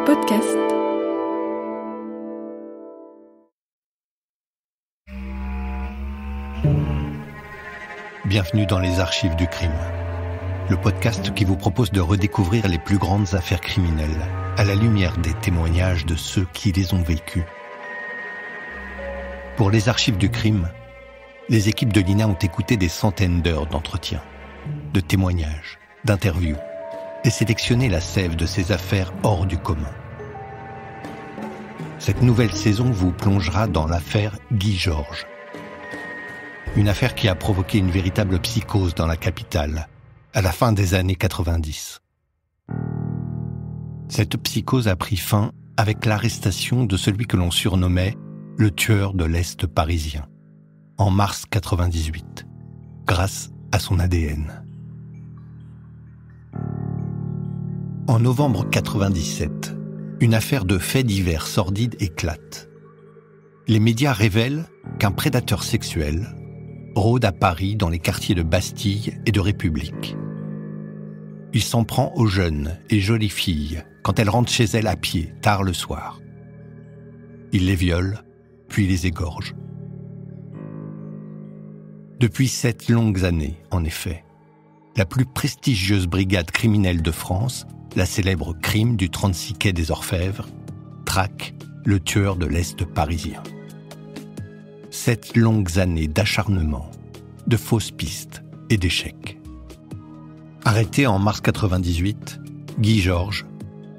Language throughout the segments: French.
podcast. Bienvenue dans les archives du crime, le podcast qui vous propose de redécouvrir les plus grandes affaires criminelles à la lumière des témoignages de ceux qui les ont vécues. Pour les archives du crime, les équipes de l'INA ont écouté des centaines d'heures d'entretiens, de témoignages, d'interviews, et sélectionné la sève de ces affaires hors du commun. Cette nouvelle saison vous plongera dans l'affaire Guy Georges. Une affaire qui a provoqué une véritable psychose dans la capitale, à la fin des années 90. Cette psychose a pris fin avec l'arrestation de celui que l'on surnommait le tueur de l'Est parisien, en mars 98, grâce à son ADN. En novembre 97, une affaire de faits divers sordides éclate. Les médias révèlent qu'un prédateur sexuel rôde à Paris dans les quartiers de Bastille et de République. Il s'en prend aux jeunes et jolies filles quand elles rentrent chez elles à pied, tard le soir. Il les viole, puis les égorge. Depuis 7 longues années, en effet, la plus prestigieuse brigade criminelle de France, la célèbre crime du 36 quai des Orfèvres, traque le tueur de l'Est parisien. 7 longues années d'acharnement, de fausses pistes et d'échecs. Arrêté en mars 98, Guy Georges,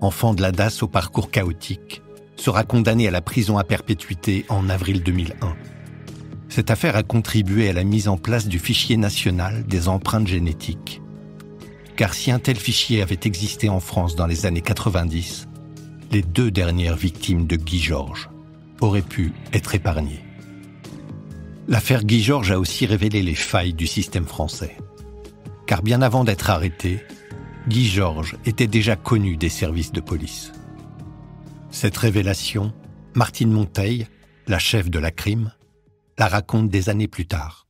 enfant de la DAS au parcours chaotique, sera condamné à la prison à perpétuité en avril 2001. Cette affaire a contribué à la mise en place du fichier national des empreintes génétiques. Car si un tel fichier avait existé en France dans les années 90, les 2 dernières victimes de Guy Georges auraient pu être épargnées. L'affaire Guy Georges a aussi révélé les failles du système français. Car bien avant d'être arrêté, Guy Georges était déjà connu des services de police. Cette révélation, Martine Monteil, la chef de la crime, la raconte des années plus tard.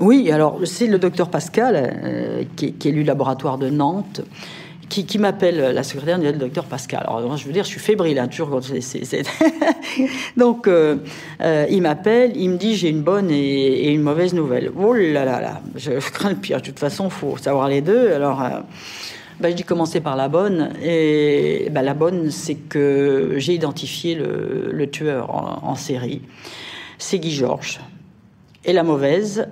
Oui, alors c'est le docteur Pascal, qui est élu laboratoire de Nantes, qui m'appelle, la secrétaire du docteur Pascal. Alors moi, je veux dire, je suis fébrile, toujours quand Donc, il m'appelle, il me dit, j'ai une bonne et une mauvaise nouvelle. Oh là là là, je crains le pire. De toute façon, il faut savoir les deux. Alors, je dis commencer par la bonne. Et la bonne, c'est que j'ai identifié le tueur en série. C'est Guy Georges. Et la mauvaise,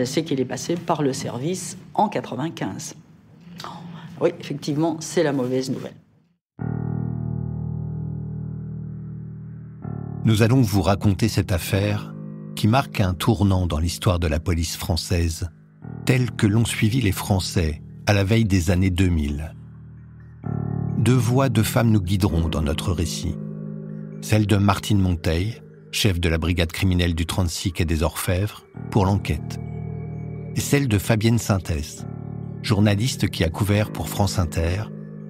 c'est qu'il est passé par le service en 95. Oui, effectivement, c'est la mauvaise nouvelle. Nous allons vous raconter cette affaire qui marque un tournant dans l'histoire de la police française, telle que l'ont suivi les Français à la veille des années 2000. 2 voix de femmes nous guideront dans notre récit. Celle de Martine Monteil, chef de la brigade criminelle du 36 quai des Orfèvres, pour l'enquête. Et celle de Fabienne Synthès, journaliste qui a couvert pour France Inter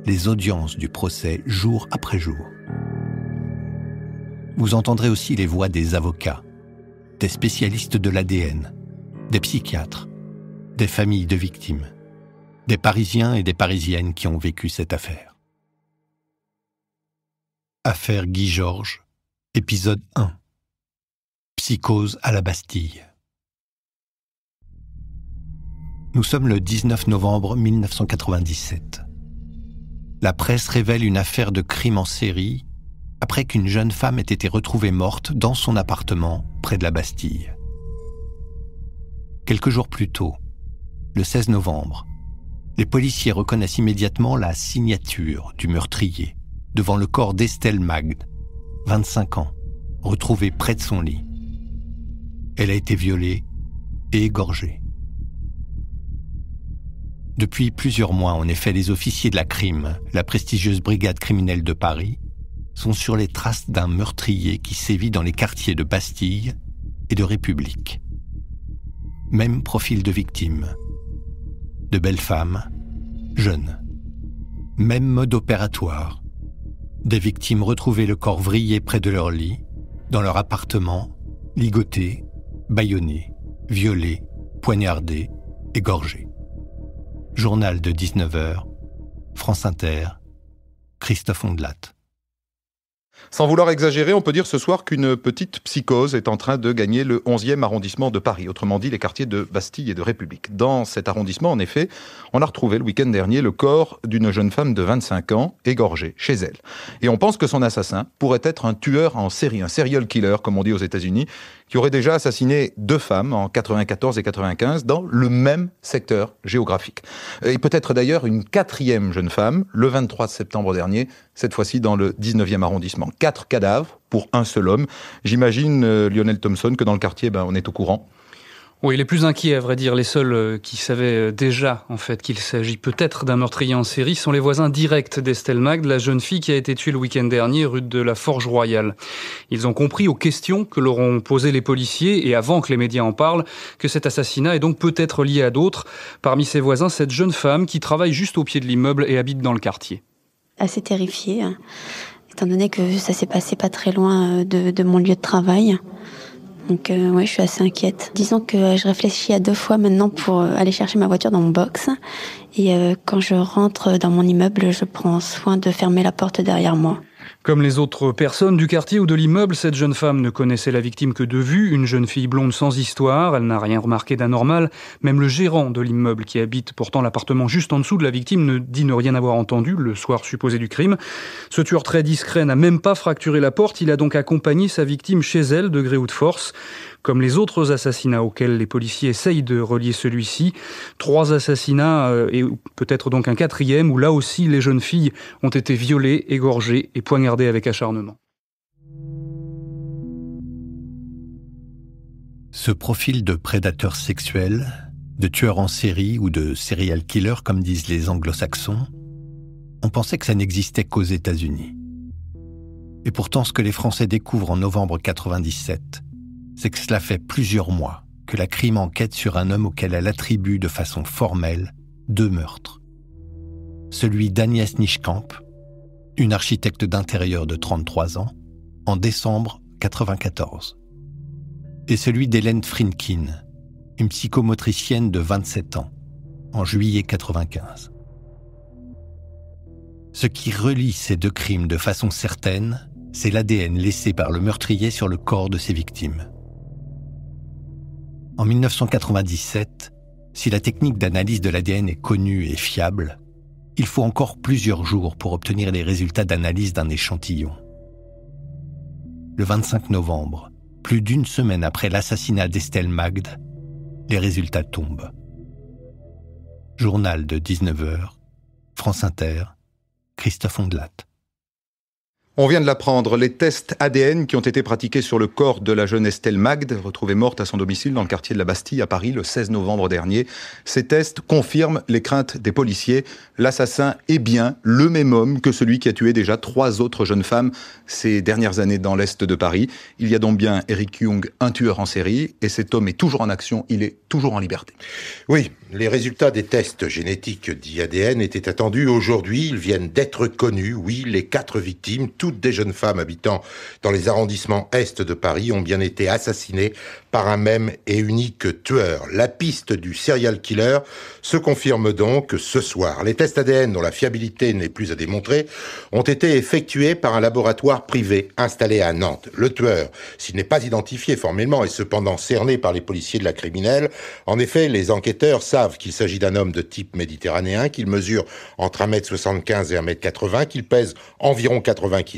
les audiences du procès jour après jour. Vous entendrez aussi les voix des avocats, des spécialistes de l'ADN, des psychiatres, des familles de victimes, des Parisiens et des Parisiennes qui ont vécu cette affaire. Affaire Guy Georges, épisode 1. Psychose à la Bastille. Nous sommes le 19 novembre 1997. La presse révèle une affaire de crime en série après qu'une jeune femme ait été retrouvée morte dans son appartement près de la Bastille. Quelques jours plus tôt, le 16 novembre, les policiers reconnaissent immédiatement la signature du meurtrier devant le corps d'Estelle Magde, 25 ans, retrouvée près de son lit. Elle a été violée et égorgée. Depuis plusieurs mois, en effet, les officiers de la crime, la prestigieuse brigade criminelle de Paris, sont sur les traces d'un meurtrier qui sévit dans les quartiers de Bastille et de République. Même profil de victime. De belles femmes, jeunes. Même mode opératoire. Des victimes retrouvées le corps vrillé près de leur lit, dans leur appartement, ligotées, bâillonnées, violées, poignardées, égorgées. Journal de 19h, France Inter, Christophe Ondelat. Sans vouloir exagérer, on peut dire ce soir qu'une petite psychose est en train de gagner le 11e arrondissement de Paris, autrement dit les quartiers de Bastille et de République. Dans cet arrondissement, en effet, on a retrouvé le week-end dernier le corps d'une jeune femme de 25 ans, égorgée chez elle. Et on pense que son assassin pourrait être un tueur en série, un serial killer, comme on dit aux États-Unis, qui aurait déjà assassiné 2 femmes en 94 et 95 dans le même secteur géographique. Et peut-être d'ailleurs une 4e jeune femme, le 23 septembre dernier, cette fois-ci dans le 19e arrondissement. 4 cadavres pour un seul homme. J'imagine, Lionel Thompson, que dans le quartier, on est au courant. Oui, les plus inquiets, à vrai dire, les seuls qui savaient déjà en fait qu'il s'agit peut-être d'un meurtrier en série sont les voisins directs d'Estelle Magde, la jeune fille qui a été tuée le week-end dernier rue de la Forge Royale. Ils ont compris aux questions que leur ont posées les policiers et avant que les médias en parlent que cet assassinat est donc peut-être lié à d'autres. Parmi ses voisins, cette jeune femme qui travaille juste au pied de l'immeuble et habite dans le quartier. Assez terrifiée, étant donné que ça s'est passé pas très loin de mon lieu de travail. Donc je suis assez inquiète. Disons que je réfléchis à 2 fois maintenant pour aller chercher ma voiture dans mon box. Et quand je rentre dans mon immeuble, je prends soin de fermer la porte derrière moi. Comme les autres personnes du quartier ou de l'immeuble, cette jeune femme ne connaissait la victime que de vue, une jeune fille blonde sans histoire, elle n'a rien remarqué d'anormal. Même le gérant de l'immeuble qui habite pourtant l'appartement juste en dessous de la victime ne dit ne rien avoir entendu le soir supposé du crime. Ce tueur très discret n'a même pas fracturé la porte, il a donc accompagné sa victime chez elle de gré ou de force. Comme les autres assassinats auxquels les policiers essayent de relier celui-ci, 3 assassinats et peut-être donc un 4e où là aussi les jeunes filles ont été violées, égorgées et poignardées avec acharnement. Ce profil de prédateur sexuel, de tueur en série ou de serial killer comme disent les anglo-saxons, on pensait que ça n'existait qu'aux États-Unis. Et pourtant ce que les Français découvrent en novembre 97, c'est que cela fait plusieurs mois que la crime enquête sur un homme auquel elle attribue de façon formelle 2 meurtres. Celui d'Agnès Nieschkamp, une architecte d'intérieur de 33 ans, en décembre 94. Et celui d'Hélène Frinkin, une psychomotricienne de 27 ans, en juillet 95. Ce qui relie ces 2 crimes de façon certaine, c'est l'ADN laissé par le meurtrier sur le corps de ses victimes. En 1997, si la technique d'analyse de l'ADN est connue et fiable, il faut encore plusieurs jours pour obtenir les résultats d'analyse d'un échantillon. Le 25 novembre, plus d'1 semaine après l'assassinat d'Estelle Magde, les résultats tombent. Journal de 19h, France Inter, Christophe Ondelat. On vient de l'apprendre, les tests ADN qui ont été pratiqués sur le corps de la jeune Estelle Magde, retrouvée morte à son domicile dans le quartier de la Bastille à Paris le 16 novembre dernier. Ces tests confirment les craintes des policiers. L'assassin est bien le même homme que celui qui a tué déjà 3 autres jeunes femmes ces dernières années dans l'Est de Paris. Il y a donc bien Eric Young, un tueur en série, et cet homme est toujours en action, il est toujours en liberté. Oui, les résultats des tests génétiques dits ADN étaient attendus aujourd'hui. Ils viennent d'être connus. Oui, les 4 victimes, toutes des jeunes femmes habitant dans les arrondissements Est de Paris, ont bien été assassinées par un même et unique tueur. La piste du serial killer se confirme donc ce soir. Les tests ADN, dont la fiabilité n'est plus à démontrer, ont été effectués par un laboratoire privé installé à Nantes. Le tueur, s'il n'est pas identifié formellement, est cependant cerné par les policiers de la criminelle. En effet, les enquêteurs savent qu'il s'agit d'un homme de type méditerranéen, qu'il mesure entre 1m75 et 1m80, qu'il pèse environ 80 kg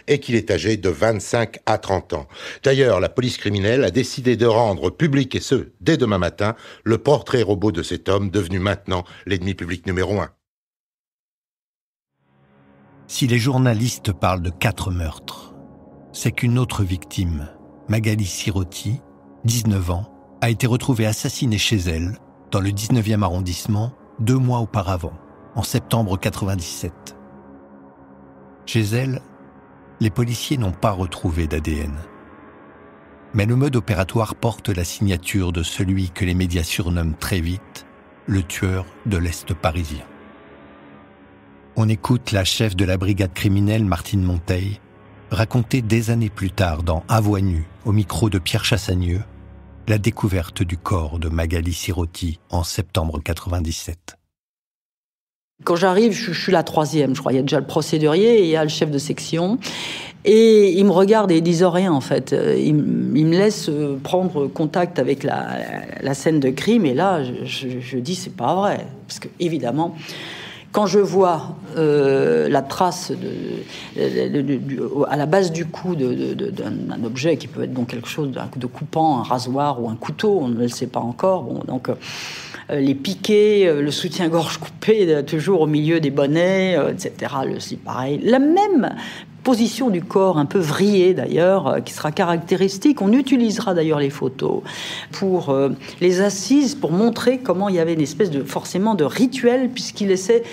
et qu'il est âgé de 25 à 30 ans. D'ailleurs, la police criminelle a décidé de rendre public, et ce, dès demain matin, le portrait robot de cet homme devenu maintenant l'ennemi public numéro 1. Si les journalistes parlent de 4 meurtres, c'est qu'une autre victime, Magali Sirotti, 19 ans, a été retrouvée assassinée chez elle, dans le 19e arrondissement, 2 mois auparavant, en septembre 97. Chez elle, les policiers n'ont pas retrouvé d'ADN. Mais le mode opératoire porte la signature de celui que les médias surnomment très vite le tueur de l'Est parisien. On écoute la chef de la brigade criminelle, Martine Monteil, raconter des années plus tard dans À voix nue, au micro de Pierre Chassagneux, la découverte du corps de Magali Sirotti en septembre 97. Quand j'arrive, je suis la 3e, je crois. Il y a déjà le procédurier et il y a le chef de section. Et ils me regardent et ils disent rien, en fait. Ils me laissent prendre contact avec la scène de crime. Et là, je dis, c'est pas vrai. Parce que, évidemment, quand je vois la trace à la base du cou d'un objet qui peut être donc quelque chose de coupant, un rasoir ou un couteau, on ne le sait pas encore. Bon, donc... les piquets, le soutien-gorge coupé toujours au milieu des bonnets, etc. C'est pareil. La même position du corps, un peu vrillée d'ailleurs, qui sera caractéristique. On utilisera d'ailleurs les photos pour les assises, pour montrer comment il y avait une espèce forcément de rituel, puisqu'il laissait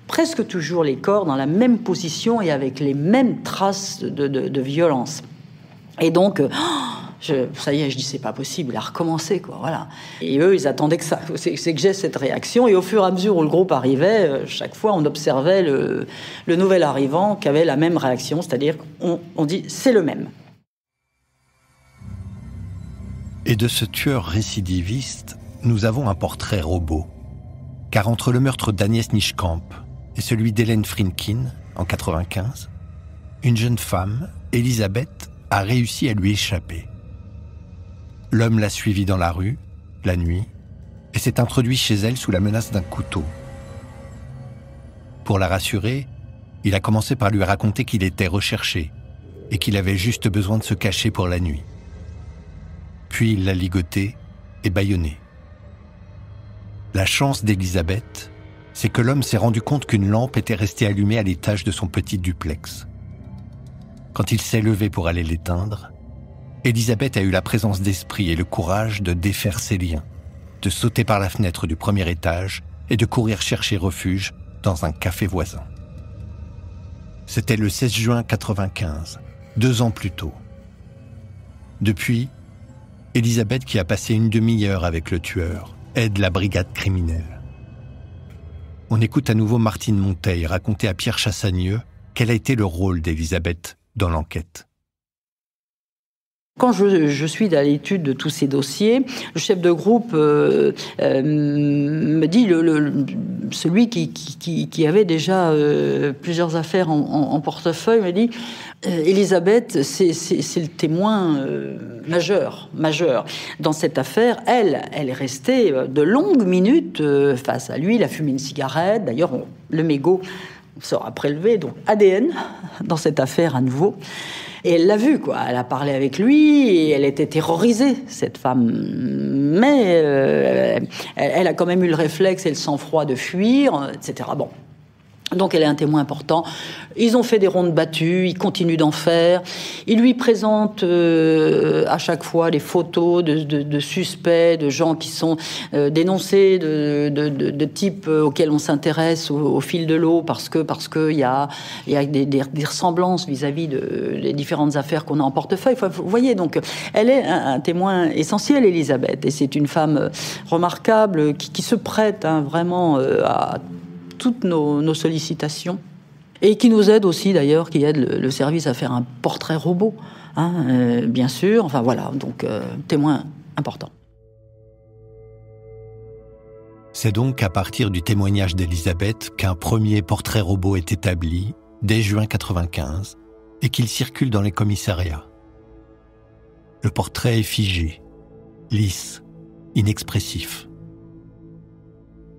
presque toujours les corps dans la même position et avec les mêmes traces de violence. Et donc... ça y est, je dis c'est pas possible, il a recommencé, quoi, voilà. Et eux, ils attendaient que ça, c'est que j'ai cette réaction. Et au fur et à mesure où le groupe arrivait, chaque fois, on observait le nouvel arrivant qui avait la même réaction, c'est-à-dire on dit c'est le même. Et de ce tueur récidiviste, nous avons un portrait robot. Car entre le meurtre d'Agnès Nieschkamp et celui d'Hélène Frinkin, en 1995, une jeune femme, Elisabeth, a réussi à lui échapper. L'homme l'a suivie dans la rue, la nuit, et s'est introduit chez elle sous la menace d'un couteau. Pour la rassurer, il a commencé par lui raconter qu'il était recherché et qu'il avait juste besoin de se cacher pour la nuit. Puis il l'a ligoté et bâillonné. La chance d'Elisabeth, c'est que l'homme s'est rendu compte qu'une lampe était restée allumée à l'étage de son petit duplex. Quand il s'est levé pour aller l'éteindre, Elisabeth a eu la présence d'esprit et le courage de défaire ses liens, de sauter par la fenêtre du premier étage et de courir chercher refuge dans un café voisin. C'était le 16 juin 1995, 2 ans plus tôt. Depuis, Elisabeth, qui a passé une demi-heure avec le tueur, aide la brigade criminelle. On écoute à nouveau Martine Monteil raconter à Pierre Chassagneux quel a été le rôle d'Elisabeth dans l'enquête. Quand je suis à l'étude de tous ces dossiers, le chef de groupe me dit, celui qui avait déjà plusieurs affaires en portefeuille, me dit Elisabeth, c'est le témoin majeur dans cette affaire. Elle est restée de longues minutes face à lui, il a fumé une cigarette. D'ailleurs, le mégot sera prélevé, donc ADN dans cette affaire à nouveau. Et elle l'a vu, quoi. Elle a parlé avec lui et elle était terrorisée, cette femme. Mais elle a quand même eu le réflexe et le sang-froid de fuir, etc. Bon. Donc elle est un témoin important. Ils ont fait des rondes battues, ils continuent d'en faire. Ils lui présentent à chaque fois les photos de suspects, de gens qui sont dénoncés, de types auxquels on s'intéresse au fil de l'eau parce que il y a des ressemblances vis-à-vis des différentes affaires qu'on a en portefeuille. Enfin, vous voyez, donc elle est un témoin essentiel, Elisabeth, et c'est une femme remarquable qui se prête vraiment à toutes nos sollicitations et qui nous aide aussi d'ailleurs, qui aide le service à faire un portrait robot, bien sûr. Enfin voilà, donc témoin important. C'est donc à partir du témoignage d'Elisabeth qu'un premier portrait robot est établi dès juin 1995 et qu'il circule dans les commissariats. Le portrait est figé, lisse, inexpressif.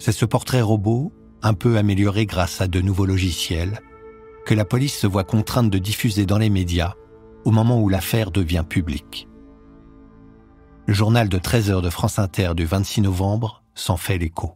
C'est ce portrait robot, un peu amélioré grâce à de nouveaux logiciels, que la police se voit contrainte de diffuser dans les médias au moment où l'affaire devient publique. Le journal de 13h de France Inter du 26 novembre s'en fait l'écho.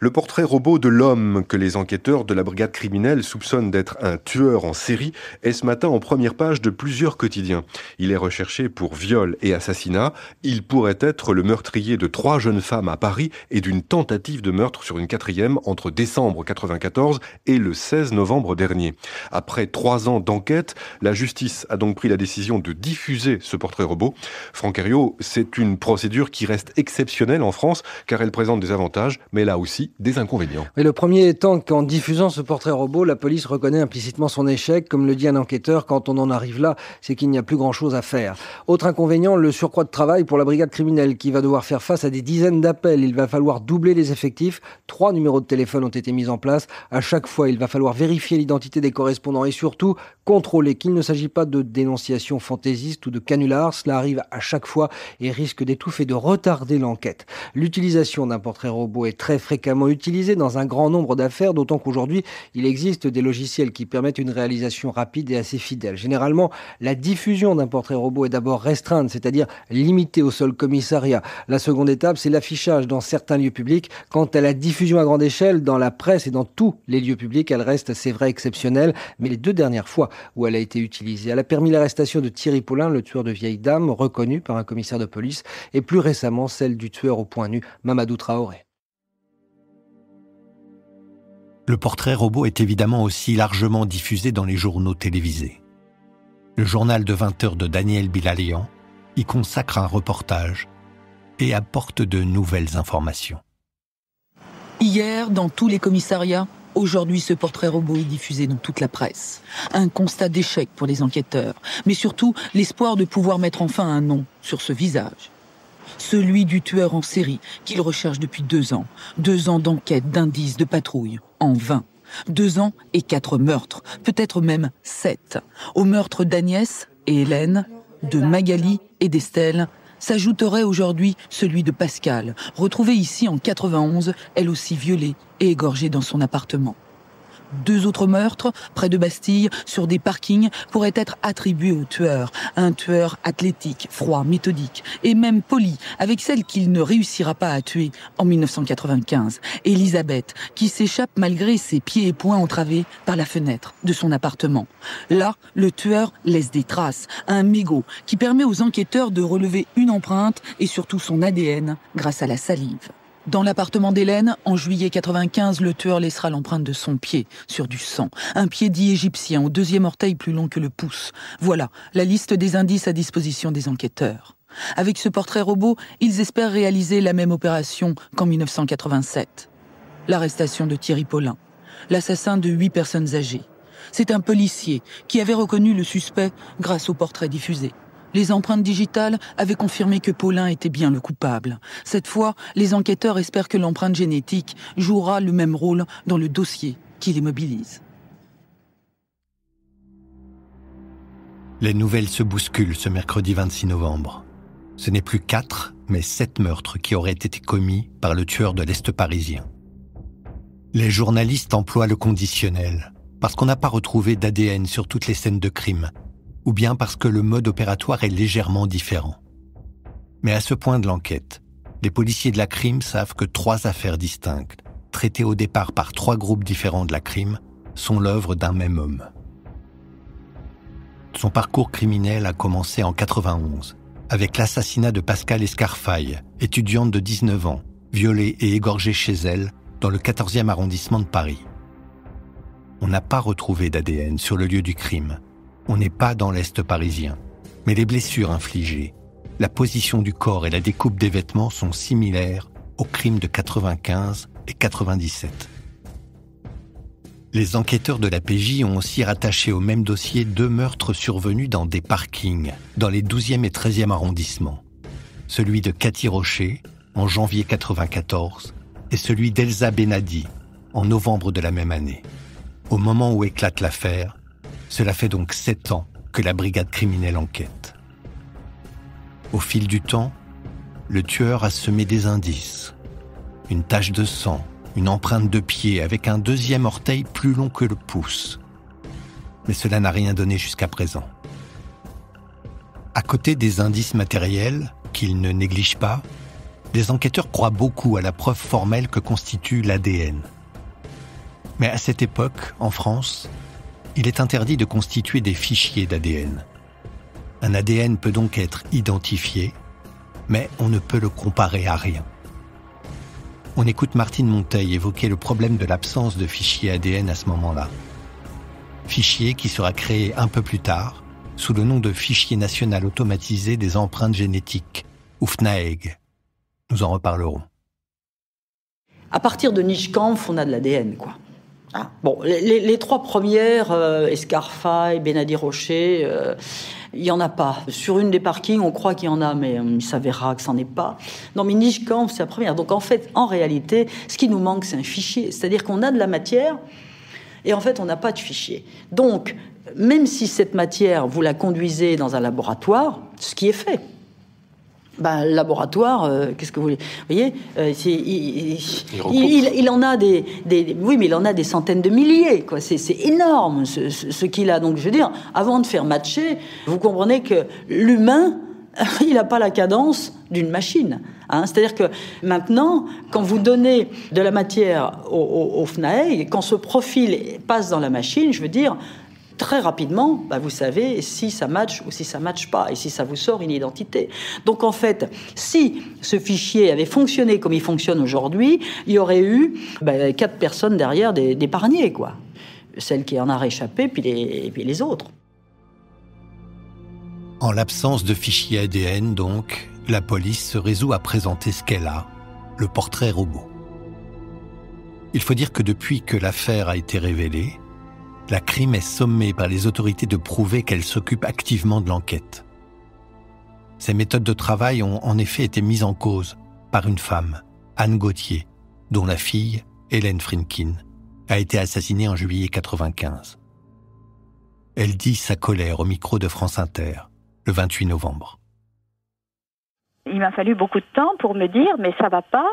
Le portrait robot de l'homme que les enquêteurs de la brigade criminelle soupçonnent d'être un tueur en série est ce matin en première page de plusieurs quotidiens. Il est recherché pour viol et assassinat. Il pourrait être le meurtrier de 3 jeunes femmes à Paris et d'une tentative de meurtre sur une 4e entre décembre 1994 et le 16 novembre dernier. Après 3 ans d'enquête, la justice a donc pris la décision de diffuser ce portrait robot. Franck Herriot, c'est une procédure qui reste exceptionnelle en France car elle présente des avantages, mais là aussi aussi des inconvénients. Et le premier étant qu'en diffusant ce portrait robot, la police reconnaît implicitement son échec. Comme le dit un enquêteur, quand on en arrive là, c'est qu'il n'y a plus grand-chose à faire. Autre inconvénient, le surcroît de travail pour la brigade criminelle qui va devoir faire face à des dizaines d'appels. Il va falloir doubler les effectifs. 3 numéros de téléphone ont été mis en place. À chaque fois, il va falloir vérifier l'identité des correspondants et surtout contrôler qu'il ne s'agit pas de dénonciations fantaisistes ou de canulars. Cela arrive à chaque fois et risque d'étouffer, de retarder l'enquête. L'utilisation d'un portrait robot est très fréquemment utilisée dans un grand nombre d'affaires, d'autant qu'aujourd'hui, il existe des logiciels qui permettent une réalisation rapide et assez fidèle. Généralement, la diffusion d'un portrait robot est d'abord restreinte, c'est-à-dire limitée au seul commissariat. La seconde étape, c'est l'affichage dans certains lieux publics. Quant à la diffusion à grande échelle, dans la presse et dans tous les lieux publics, elle reste, c'est vrai, exceptionnelle. Mais les 2 dernières fois où elle a été utilisée, elle a permis l'arrestation de Thierry Paulin, le tueur de vieilles dames, reconnu par un commissaire de police, et plus récemment celle du tueur au poing nu, Mamadou Traoré. Le portrait robot est évidemment aussi largement diffusé dans les journaux télévisés. Le journal de 20 heures de Daniel Bilalian y consacre un reportage et apporte de nouvelles informations. Hier, dans tous les commissariats, aujourd'hui, ce portrait robot est diffusé dans toute la presse. Un constat d'échec pour les enquêteurs, mais surtout l'espoir de pouvoir mettre enfin un nom sur ce visage. Celui du tueur en série qu'ils recherchent depuis 2 ans. 2 ans d'enquête, d'indices, de patrouille, en vain. 2 ans et 4 meurtres, peut-être même 7. Aux meurtres d'Agnès et Hélène, de Magali et d'Estelle, s'ajouterait aujourd'hui celui de Pascal, retrouvée ici en 91, elle aussi violée et égorgée dans son appartement. 2 autres meurtres, près de Bastille, sur des parkings, pourraient être attribués au tueur. Un tueur athlétique, froid, méthodique, et même poli, avec celle qu'il ne réussira pas à tuer en 1995. Elisabeth, qui s'échappe malgré ses pieds et poings entravés par la fenêtre de son appartement. Là, le tueur laisse des traces, un mégot qui permet aux enquêteurs de relever une empreinte et surtout son ADN grâce à la salive. Dans l'appartement d'Hélène, en juillet 95, le tueur laissera l'empreinte de son pied sur du sang. Un pied dit égyptien, au 2e orteil plus long que le pouce. Voilà la liste des indices à disposition des enquêteurs. Avec ce portrait robot, ils espèrent réaliser la même opération qu'en 1987. L'arrestation de Thierry Paulin, l'assassin de 8 personnes âgées. C'est un policier qui avait reconnu le suspect grâce au portrait diffusé. Les empreintes digitales avaient confirmé que Paulin était bien le coupable. Cette fois, les enquêteurs espèrent que l'empreinte génétique jouera le même rôle dans le dossier qui les mobilise. Les nouvelles se bousculent ce mercredi 26 novembre. Ce n'est plus 4, mais 7 meurtres qui auraient été commis par le tueur de l'Est parisien. Les journalistes emploient le conditionnel, parce qu'on n'a pas retrouvé d'ADN sur toutes les scènes de crime, ou bien parce que le mode opératoire est légèrement différent. Mais à ce point de l'enquête, les policiers de la crime savent que 3 affaires distinctes, traitées au départ par 3 groupes différents de la crime, sont l'œuvre d'un même homme. Son parcours criminel a commencé en 91, avec l'assassinat de Pascal Escarfaille, étudiante de 19 ans, violée et égorgée chez elle, dans le 14e arrondissement de Paris. On n'a pas retrouvé d'ADN sur le lieu du crime. On n'est pas dans l'Est parisien, mais les blessures infligées, la position du corps et la découpe des vêtements sont similaires aux crimes de 95 et 97. Les enquêteurs de la PJ ont aussi rattaché au même dossier 2 meurtres survenus dans des parkings, dans les 12e et 13e arrondissements. Celui de Cathy Rocher, en janvier 94, et celui d'Elsa Benadi, en novembre de la même année. Au moment où éclate l'affaire, cela fait donc 7 ans que la brigade criminelle enquête. Au fil du temps, le tueur a semé des indices. Une tache de sang, une empreinte de pied avec un 2e orteil plus long que le pouce. Mais cela n'a rien donné jusqu'à présent. À côté des indices matériels, qu'ils ne négligent pas, les enquêteurs croient beaucoup à la preuve formelle que constitue l'ADN. Mais à cette époque, en France, il est interdit de constituer des fichiers d'ADN. Un ADN peut donc être identifié, mais on ne peut le comparer à rien. On écoute Martine Monteil évoquer le problème de l'absence de fichier ADN à ce moment-là. Fichier qui sera créé un peu plus tard, sous le nom de Fichier national automatisé des empreintes génétiques, ou FNAEG. Nous en reparlerons. À partir de Nischkampf, on a de l'ADN, quoi. Ah, bon, les 3 premières, Escarfaille, Benadi-Rocher, il n'y en a pas. Sur une des parkings, on croit qu'il y en a, mais il s'avérera que ça n'en est pas. Non, mais Nischkampf, c'est la première. Donc en fait, en réalité, ce qui nous manque, c'est un fichier. C'est-à-dire qu'on a de la matière, et en fait, on n'a pas de fichier. Donc, même si cette matière, vous la conduisez dans un laboratoire, ce qui est fait, le laboratoire, qu'est-ce que vous voyez, il en a oui, mais il en a des centaines de milliers, quoi. C'est énorme ce qu'il a. Donc, je veux dire, avant de faire matcher, vous comprenez que l'humain, il n'a pas la cadence d'une machine. C'est-à-dire que maintenant, quand vous donnez de la matière au FNAEG, quand ce profil passe dans la machine, je veux dire, très rapidement, vous savez si ça match ou si ça match pas, et si ça vous sort une identité. Donc en fait, si ce fichier avait fonctionné comme il fonctionne aujourd'hui, il y aurait eu 4 personnes derrière d'épargnées, quoi. Celle qui en a réchappé, puis les autres. En l'absence de fichier ADN, donc, la police se résout à présenter ce qu'elle a, le portrait robot. Il faut dire que depuis que l'affaire a été révélée, la CRIM est sommée par les autorités de prouver qu'elle s'occupe activement de l'enquête. Ses méthodes de travail ont en effet été mises en cause par une femme, Anne Gauthier, dont la fille, Hélène Frinkin, a été assassinée en juillet 1995. Elle dit sa colère au micro de France Inter, le 28 novembre. Il m'a fallu beaucoup de temps pour me dire, mais ça va pas.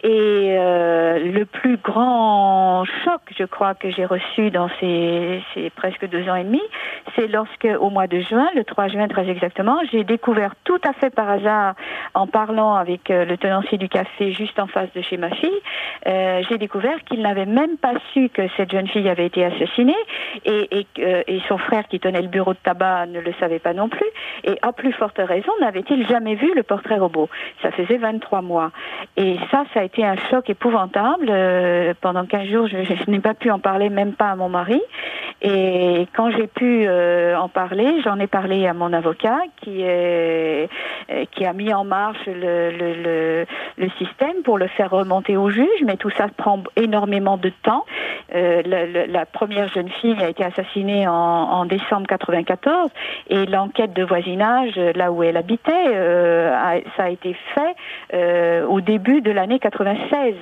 Et le plus grand choc, je crois, que j'ai reçu dans ces presque 2 ans et demi, c'est lorsque, au mois de juin, le 3 juin très exactement, j'ai découvert tout à fait par hasard, en parlant avec le tenancier du café juste en face de chez ma fille, j'ai découvert qu'il n'avait même pas su que cette jeune fille avait été assassinée, et son frère qui tenait le bureau de tabac ne le savait pas non plus, et à plus forte raison n'avait-il jamais vu le portrait robot. Ça faisait 23 mois. Et ça a été un choc épouvantable. Pendant 15 jours, je n'ai pas pu en parler, même pas à mon mari. Et quand j'ai pu en parler, j'en ai parlé à mon avocat qui a mis en marche le système pour le faire remonter au juge, mais tout ça prend énormément de temps. La première jeune fille a été assassinée en décembre 1994 et l'enquête de voisinage, là où elle habitait, ça a été fait au début de l'année 96.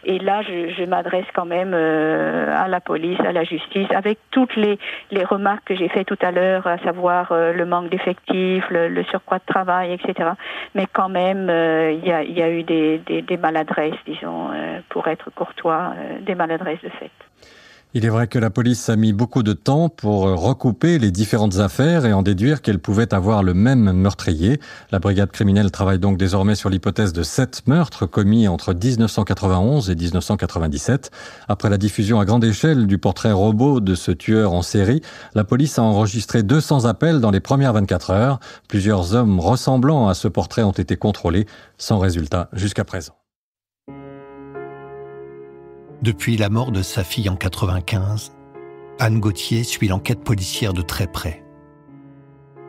Et là, je m'adresse quand même à la police, à la justice, avec toutes les remarques que j'ai faites tout à l'heure, à savoir le manque d'effectifs, le surcroît de travail, etc. Mais quand même, il y a eu des maladresses, disons, pour être courtois, des maladresses de fait. Il est vrai que la police a mis beaucoup de temps pour recouper les différentes affaires et en déduire qu'elles pouvaient avoir le même meurtrier. La brigade criminelle travaille donc désormais sur l'hypothèse de 7 meurtres commis entre 1991 et 1997. Après la diffusion à grande échelle du portrait robot de ce tueur en série, la police a enregistré 200 appels dans les premières 24 heures. Plusieurs hommes ressemblant à ce portrait ont été contrôlés, sans résultat jusqu'à présent. Depuis la mort de sa fille en 1995, Anne Gauthier suit l'enquête policière de très près.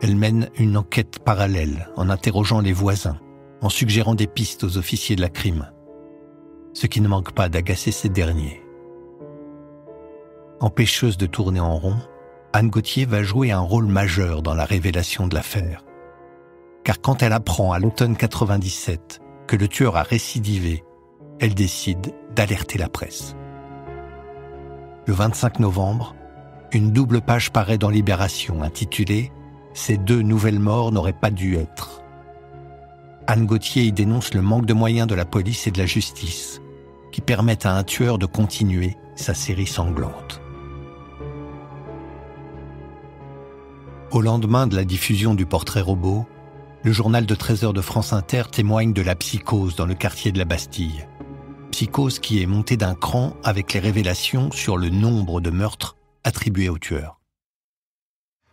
Elle mène une enquête parallèle en interrogeant les voisins, en suggérant des pistes aux officiers de la CRIM, ce qui ne manque pas d'agacer ces derniers. Empêcheuse de tourner en rond, Anne Gauthier va jouer un rôle majeur dans la révélation de l'affaire. Car quand elle apprend à l'automne 1997 que le tueur a récidivé, elle décide d'alerter la presse. Le 25 novembre, une double page paraît dans Libération intitulée « Ces 2 nouvelles morts n'auraient pas dû être ». Anne Gauthier y dénonce le manque de moyens de la police et de la justice qui permettent à un tueur de continuer sa série sanglante. Au lendemain de la diffusion du portrait robot, le journal de 13h de France Inter témoigne de la psychose dans le quartier de la Bastille. Psychose qui est montée d'un cran avec les révélations sur le nombre de meurtres attribués au tueur.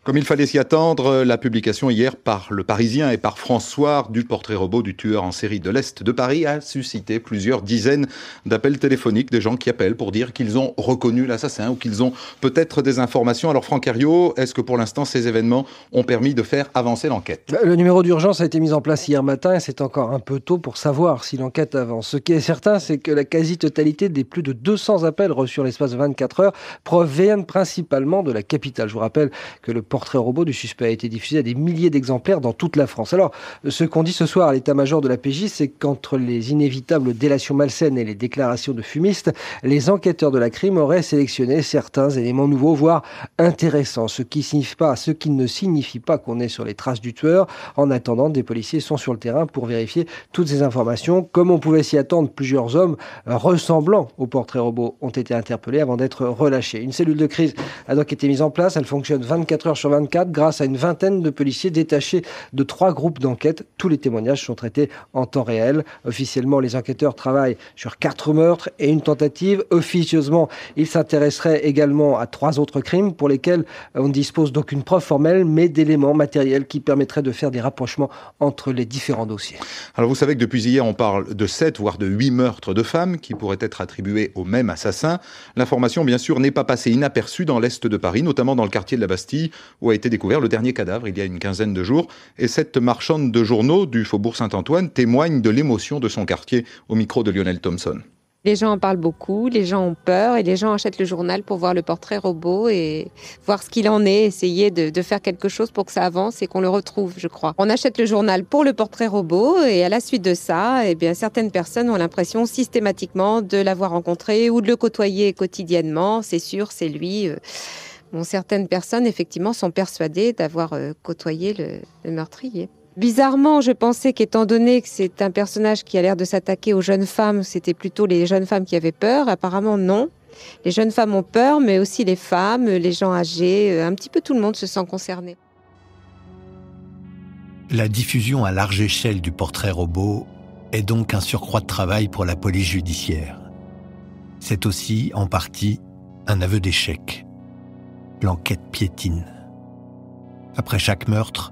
Comme il fallait s'y attendre, la publication hier par Le Parisien et par François du portrait robot du tueur en série de l'Est de Paris a suscité plusieurs dizaines d'appels téléphoniques, des gens qui appellent pour dire qu'ils ont reconnu l'assassin ou qu'ils ont peut-être des informations. Alors Franck Herriot, est-ce que pour l'instant ces événements ont permis de faire avancer l'enquête ? Le numéro d'urgence a été mis en place hier matin et c'est encore un peu tôt pour savoir si l'enquête avance. Ce qui est certain, c'est que la quasi-totalité des plus de 200 appels reçus en l'espace de 24 heures proviennent principalement de la capitale. Je vous rappelle que le portrait robot du suspect a été diffusé à des milliers d'exemplaires dans toute la France. Alors, ce qu'on dit ce soir à l'état-major de la PJ, c'est qu'entre les inévitables délations malsaines et les déclarations de fumistes, les enquêteurs de la crime auraient sélectionné certains éléments nouveaux, voire intéressants, ce qui ne signifie pas qu'on est sur les traces du tueur. En attendant, des policiers sont sur le terrain pour vérifier toutes ces informations. Comme on pouvait s'y attendre, plusieurs hommes ressemblant au portrait robot ont été interpellés avant d'être relâchés. Une cellule de crise a donc été mise en place. Elle fonctionne 24 heures sur 24 grâce à une vingtaine de policiers détachés de 3 groupes d'enquête. Tous les témoignages sont traités en temps réel. Officiellement, les enquêteurs travaillent sur 4 meurtres et une tentative. Officieusement, ils s'intéresseraient également à 3 autres crimes pour lesquels on ne dispose d'aucune preuve formelle, mais d'éléments matériels qui permettraient de faire des rapprochements entre les différents dossiers. Alors vous savez que depuis hier, on parle de 7 voire de 8 meurtres de femmes qui pourraient être attribués au même assassin. L'information, bien sûr, n'est pas passée inaperçue dans l'Est de Paris, notamment dans le quartier de la Bastille, où a été découvert le dernier cadavre il y a une quinzaine de jours. Et cette marchande de journaux du Faubourg Saint-Antoine témoigne de l'émotion de son quartier au micro de Lionel Thompson. Les gens en parlent beaucoup, les gens ont peur et les gens achètent le journal pour voir le portrait robot et voir ce qu'il en est, essayer de faire quelque chose pour que ça avance et qu'on le retrouve, je crois. On achète le journal pour le portrait robot et à la suite de ça, eh bien, certaines personnes ont l'impression systématiquement de l'avoir rencontré ou de le côtoyer quotidiennement. C'est sûr, c'est lui. Bon, certaines personnes, effectivement, sont persuadées d'avoir côtoyé le meurtrier. Bizarrement, je pensais qu'étant donné que c'est un personnage qui a l'air de s'attaquer aux jeunes femmes, c'était plutôt les jeunes femmes qui avaient peur. Apparemment, non. Les jeunes femmes ont peur, mais aussi les femmes, les gens âgés, un petit peu tout le monde se sent concerné. La diffusion à large échelle du portrait robot est donc un surcroît de travail pour la police judiciaire. C'est aussi, en partie, un aveu d'échec. L'enquête piétine. Après chaque meurtre,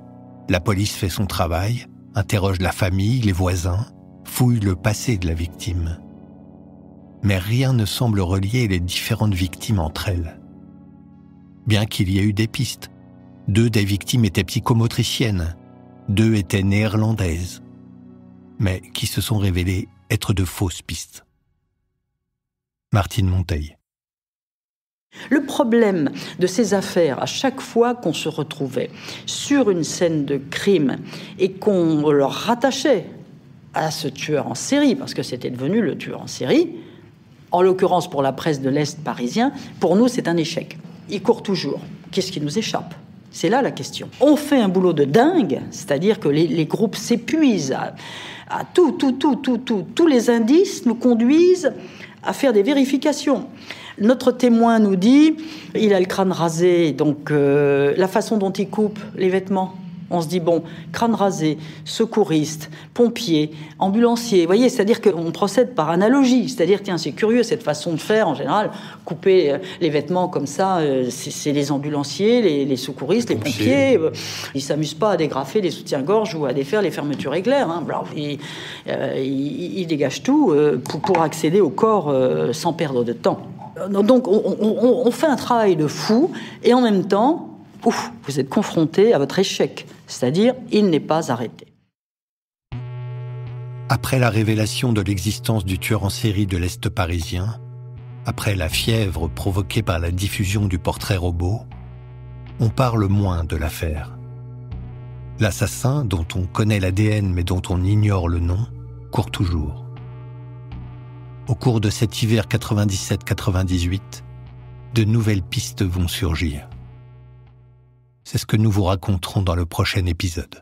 la police fait son travail, interroge la famille, les voisins, fouille le passé de la victime. Mais rien ne semble relier les différentes victimes entre elles. Bien qu'il y ait eu des pistes, 2 des victimes étaient psychomotriciennes, 2 étaient néerlandaises, mais qui se sont révélées être de fausses pistes. Martine Monteil. Le problème de ces affaires, à chaque fois qu'on se retrouvait sur une scène de crime et qu'on leur rattachait à ce tueur en série, parce que c'était devenu le tueur en série, en l'occurrence pour la presse de l'Est parisien, pour nous c'est un échec. Il court toujours. Qu'est-ce qui nous échappe ? C'est là la question. On fait un boulot de dingue, c'est-à-dire que les groupes s'épuisent à tous les indices nous conduisent à faire des vérifications. Notre témoin nous dit, il a le crâne rasé, donc la façon dont il coupe les vêtements, on se dit, bon, crâne rasé, secouriste, pompier, ambulancier, vous voyez, c'est-à-dire qu'on procède par analogie, c'est-à-dire, tiens, c'est curieux cette façon de faire, en général, couper les vêtements comme ça, c'est les ambulanciers, les secouristes, les pompiers, ils s'amusent pas à dégrafer les soutiens-gorge ou à défaire les fermetures éclairs, hein. Alors, ils dégagent tout pour accéder au corps sans perdre de temps. Donc on fait un travail de fou et en même temps, vous êtes confronté à votre échec, c'est-à-dire il n'est pas arrêté. Après la révélation de l'existence du tueur en série de l'Est parisien, après la fièvre provoquée par la diffusion du portrait robot, on parle moins de l'affaire. L'assassin, dont on connaît l'ADN mais dont on ignore le nom, court toujours. Au cours de cet hiver 97-98, de nouvelles pistes vont surgir. C'est ce que nous vous raconterons dans le prochain épisode.